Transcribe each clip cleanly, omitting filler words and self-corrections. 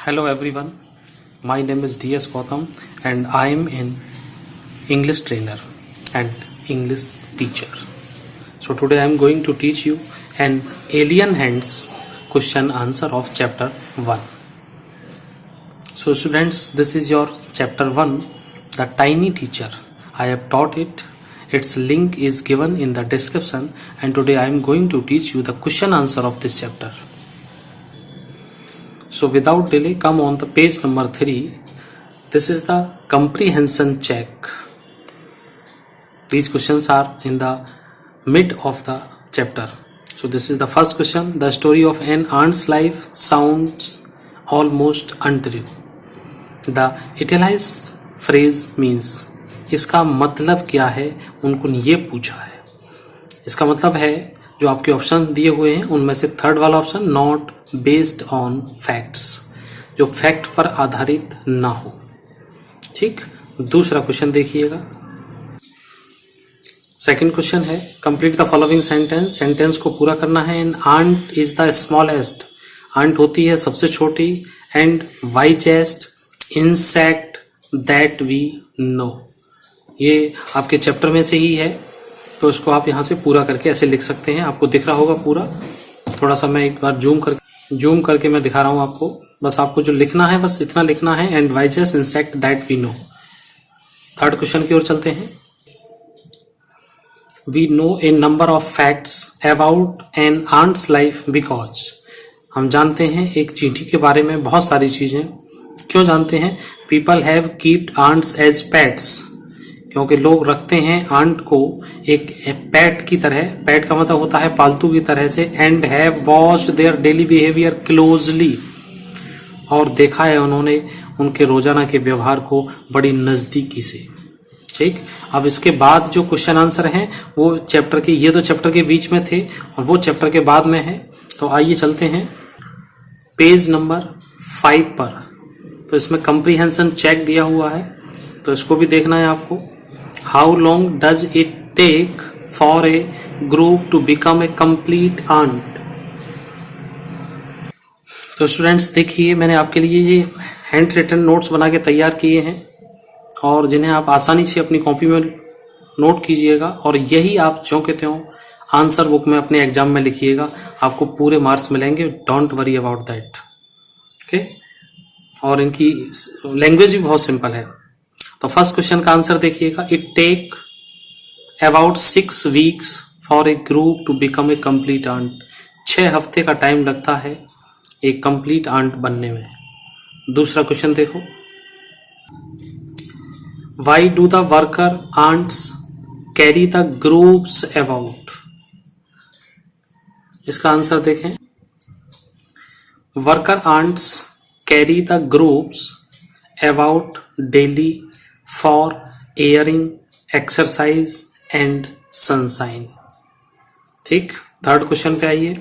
Hello everyone, my name is DS Gautam and I am an English trainer and English teacher. So today I am going to teach you an alien hands question answer of chapter 1. So students, this is your chapter 1, the tiny teacher. I have taught it. Its link is given in the description and today I am going to teach you the question answer of this chapter. So without delay, come on the page number 3. This is the comprehension check. These questions are in the mid of the chapter. So this is the first question. The story of an ant's life sounds almost untrue. The italicized phrase means. इसका मतलब क्या है, उनको ये पूछा है. इसका मतलब है जो आपके ऑप्शन दिए हुए हैं उनमें से थर्ड वाला option, not based on facts, जो फैक्ट पर आधारित ना हो. ठीक. दूसरा क्वेश्चन देखिएगा. सेकंड क्वेश्चन है, complete the following sentence. Sentence को पूरा करना है. An ant is the smallest. Ant होती है सबसे छोटी. And which is insect that we know. ये आपके चैप्टर में से ही है, तो इसको आप यहां से पूरा करके ऐसे लिख सकते हैं. आपको दिख रहा होगा पूरा. थोड़ा सा मैं एक बार जूम करके मैं दिखा रहा हूं आपको. बस आपको जो लिखना है बस इतना लिखना है. And which is insect that we know. Third question की ओर चलते हैं. We know a number of facts about an ant's life because. हम जानते हैं एक चींटी के बारे में बहुत सारी चीजें. क्यों जानते हैं? People have keeped ants as pets. क्योंकि लोग रखते हैं आंट को एक पेट की तरह. पेट का मतलब होता है पालतू की तरह से. And have watched their daily behaviour closely. और देखा है उन्होंने उनके रोजाना के व्यवहार को बड़ी नजदीकी से. ठीक. अब इसके बाद जो क्वेश्चन आंसर हैं वो चैप्टर के, ये तो चैप्टर के बीच में थे और वो चैप्टर के बाद में है. तो आइए चलते हैं पेज नंबर 5 पर. तो इसमें कंप्रीहेंशन चेक दिया हुआ है, तो इसको भी देखना है आपको. How long does it take for a group to become a complete ant? तो स्टूडेंट्स देखिए, मैंने आपके लिए ये हैंड रिटन नोट्स बना के तैयार किए हैं और जिन्हें आप आसानी से अपनी कॉपी में नोट कीजिएगा और यही आप जो कहते हो आंसर बुक में अपने एग्जाम में लिखिएगा. आपको पूरे मार्क्स मिलेंगे. Don't worry about that. Okay. और इनकी लैंग्वेज भी बहुत सिंपल है. तो फर्स्ट क्वेश्चन का आंसर देखिएगा. It take about 6 weeks for a grub to become a complete ant. 6 हफ्ते का टाइम लगता है एक कंप्लीट आंट बनने में. दूसरा क्वेश्चन देखो. Why do the worker ants carry the grubs about. इसका आंसर देखें. Worker ants carry the grubs about daily for airing, exercise and sunshine. ठीक. थर्ड क्वेश्चन पे आइए.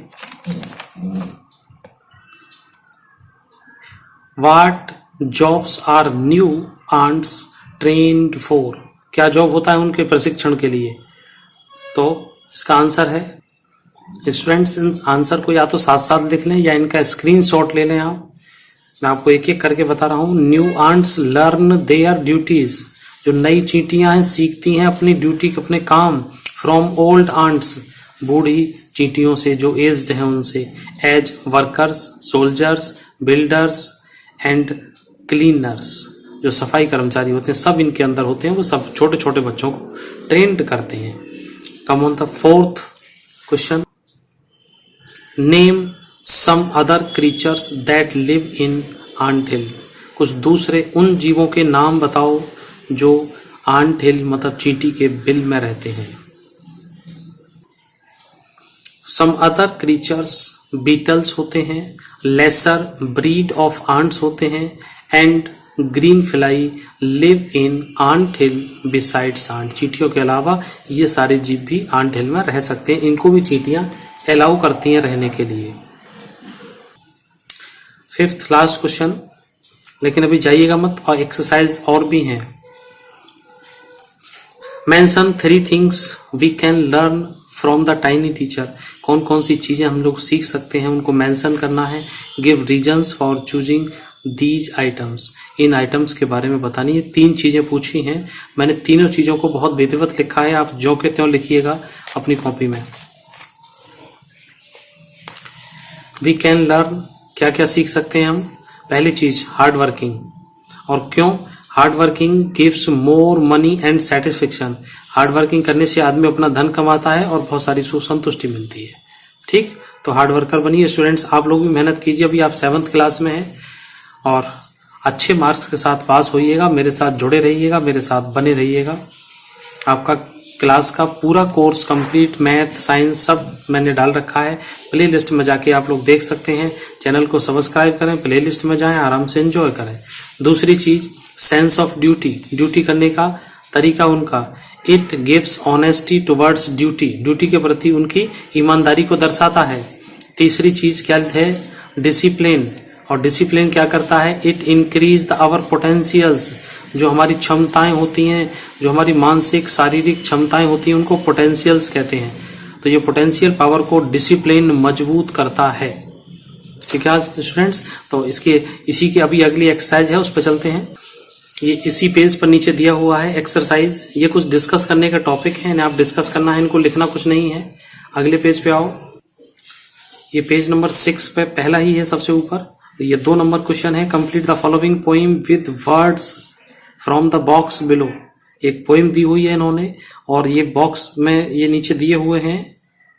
What jobs are new ants trained for? क्या job होता है उनके प्रशिक्षण के लिए? तो इसका आंसर है, स्टूडेंट्स इन आंसर को या तो साथ साथ लिख लें या इनका स्क्रीनशॉट ले लें आप. मैं आपको एक एक करके बता रहा हूं. New ants learn their duties. जो नई चींटियां हैं सीखती हैं अपनी ड्यूटी, अपने काम. फ्रॉम ओल्ड आंट्स, बूढ़ी चींटियों से जो एज्ड हैं उनसे. As workers, soldiers, builders and cleaners. जो सफाई कर्मचारी होते हैं सब इनके अंदर होते हैं. वो सब छोटे छोटे बच्चों को ट्रेंड करते हैं. Come on the fourth question. Name some other creatures that live in ant hill. कुछ दूसरे उन जीवों के नाम बताओ जो आंट हिल मतलब चींटी के बिल में रहते हैं. सम अदर क्रीचर्स बीटल्स होते हैं. लेसर ब्रीड ऑफ आंट्स होते हैं. And green fly live in ant hill besides ant. चींटियों के अलावा ये सारे जीव भी आंट हिल में रह सकते हैं. इनको भी चींटियां अलाउ करती हैं रहने के लिए. फिफ्थ लास्ट क्वेश्चन, लेकिन अभी जाइएगा मत, और एक्सरसाइज और भी हैं. Mention 3 things we can learn from the tiny teacher. कौन कौन सी चीजें हम लोग सीख सकते हैं उनको मेंशन करना है. Give reasons for choosing these items, in items के बारे में बतानी है। 3 चीजें पूछी हैं, मैंने तीनों चीजों को बहुत विधिवत लिखा है, आप जो के त्यों लिखिएगा अपनी कॉपी में। वी कैन लर्न, क्या क्या सीख सकते हैं हम। पहली चीज हार्ड वर्किंग, और क्यों hard working gives more money and satisfaction. Hard working करने से आदमी अपना धन कमाता है और बहुत सारी सुसंतुष्टि मिलती है। ठीक, तो हार्ड वर्कर बनिए स्टूडेंट्स। आप लोग भी मेहनत कीजिए, अभी आप 7th क्लास में हैं और अच्छे मार्क्स के साथ पास होइएगा। मेरे साथ जुड़े रहिएगा, मेरे साथ बने रहिएगा। आपका क्लास का पूरा कोर्स कंप्लीट, मैथ साइंस सब मैंने डाल रखा है। प्ले लिस्ट में जाके आप लोग देख सकते हैं। चैनल को सब्सक्राइब करें, प्ले लिस्ट में जाएं, आराम से एंजॉय करें। दूसरी चीज सेंस ऑफ ड्यूटी, ड्यूटी करने का तरीका उनका, it gives honesty towards duty, duty के प्रति उनकी ईमानदारी को दर्शाता है। तीसरी चीज क्या है, डिसिप्लिन, और डिसिप्लिन क्या करता है, it increase the our potentials, जो हमारी क्षमताएं होती हैं, जो हमारी मानसिक शारीरिक क्षमताएं होती हैं, उनको पोटेंशियल्स कहते हैं। तो ये पोटेंशियल पावर को डिसिप्लिन मजबूत करता है। ठीक है स्टूडेंट्स, तो इसी की अभी अगली एक्सरसाइज है, उस पर चलते हैं। ये इसी पेज पर नीचे दिया हुआ है एक्सरसाइज, ये कुछ डिस्कस करने का टॉपिक है, इन्हें आप डिस्कस करना है, इनको लिखना कुछ नहीं है। अगले पेज पे आओ, ये पेज नंबर 6 पे पहला ही है सबसे ऊपर। ये 2 नंबर क्वेश्चन है, complete the following poem with words from the box below. एक पोइम दी हुई है इन्होंने और ये बॉक्स में ये नीचे दिए हुए हैं,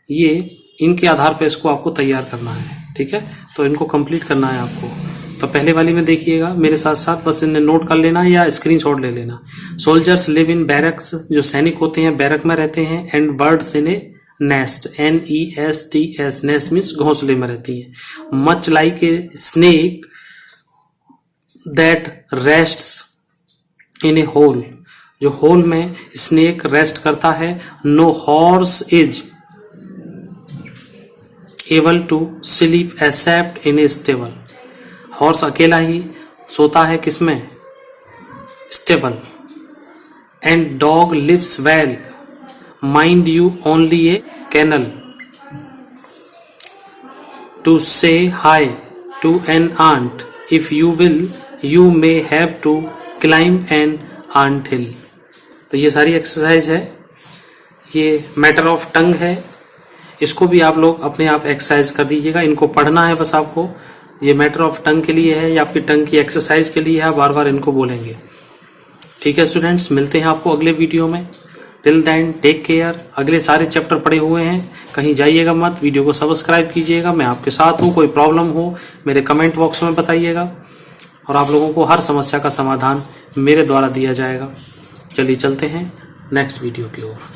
ये इनके आधार पर इसको आपको तैयार करना है। ठीक है, तो इनको कंप्लीट करना है आपको। तो पहले वाली में देखिएगा मेरे साथ साथ, बस इन्हें नोट कर लेना या स्क्रीनशॉट ले लेना। सोल्जर्स लिव इन बैरक्स, जो सैनिक होते हैं बैरक में रहते हैं। And birds in a nest, NEST, nest means घोंसले में रहती है। Much like a snake that rests in a hole, जो होल में स्नेक रेस्ट करता है। No horse is able to sleep except in a stable, horse अकेला ही सोता है किसमें, stable. And dog lives well, mind you only a kennel. To say hi to an ant, if you will you may have to climb N aunt हिल। तो ये सारी exercise है, ये मैटर ऑफ टंग है, इसको भी आप लोग अपने आप एक्सरसाइज कर दीजिएगा। इनको पढ़ना है बस आपको, ये मैटर ऑफ टंग के लिए है या आपकी टंग की एक्सरसाइज के लिए है, बार बार इनको बोलेंगे। ठीक है स्टूडेंट्स, मिलते हैं आपको अगले वीडियो में। Till then take care. अगले सारे चैप्टर पढ़े हुए हैं, कहीं जाइएगा मत, वीडियो को सब्सक्राइब कीजिएगा। मैं आपके साथ हूँ, कोई प्रॉब्लम हो मेरे कमेंट बॉक्स में बताइएगा और आप लोगों को हर समस्या का समाधान मेरे द्वारा दिया जाएगा। चलिए चलते हैं नेक्स्ट वीडियो की ओर।